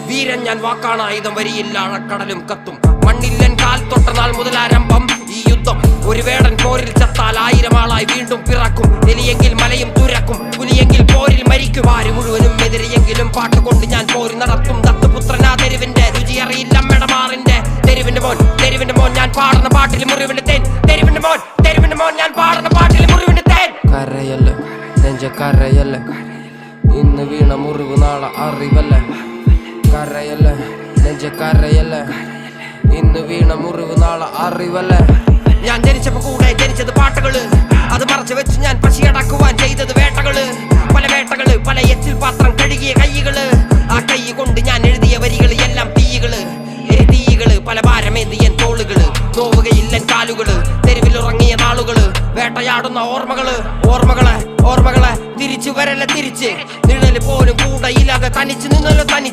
വീരൻ ഞാൻ വാക്കാണായുധം വരിയില്ല അഴക്കടലും കത്തും മണ്ണില്ലൻ കാൽ തൊട്ട നാൾ മുതലാരംഭം ഈ യുദ്ധം ഒരു വേടൻ പോരിൽ ചത്താൽ 1000 ആളായി വീണ്ടും പിറക്കും എലിയെങ്കിൽ മലയും തുരക്കും പുലിയെങ്കിൽ പോരിൽ മരിക്കും ആര് മുഴുവനും എതിരെയെങ്കിലും പാട്ടുകൊണ്ട് ഞാൻ പോരി നടത്തും ദത്തുപുത്രനാ തെരുവിന്റെ രുചി അറിയില്ല മെടമാറിന്റെ തെരുവിന്റെ മോൻ ഞാൻ പാടുന്ന പാട്ടിൽ മുറിവിന്റെ തേൻ തെരുവിന്റെ മോൻ ഞാൻ പാടുന്ന പാട്ടിൽ മുറിവിന്റെ തേൻ കരയല്ല നെഞ്ച കരയല്ല ഇന്ന് വീണ മുറിവ് നാളെ അറിവല്ല കരയല്ല നെഞ്ച കരയല്ല ഇന്ന് വീണ മുറിവ് നാളെ അറിവല്ല ഞാൻ ജനിച്ചപ്പോ കൂടെ ജനിച്ചത് പാട്ടുകള് അത് മറച്ചു വെച്ച് ഞാൻ പശിയടക്കുവാൻ ചെയ്തത് വേട്ടകള് പല എച്ചിൽ പാത്രം കഴുകിയ കൈകള് ആ കൈ കൊണ്ട് ഞാൻ എഴുതിയ വരികള് എല്ലാം തീകള് പല ഭാരമേന്തിയൻ തോളുകള് നോവുകയില്ലൻ കാലുകള് തെരുവിലുറങ്ങിയ നാളുകള് വേട്ടയാടുന്ന ഓർമ്മകളെ തിരിച്ചു വരല്ല തിരിച്ച് നിഴല് പോലും കൂടെ ഇല്ലാതെ തനിച്ച് നിന്നല്ലോ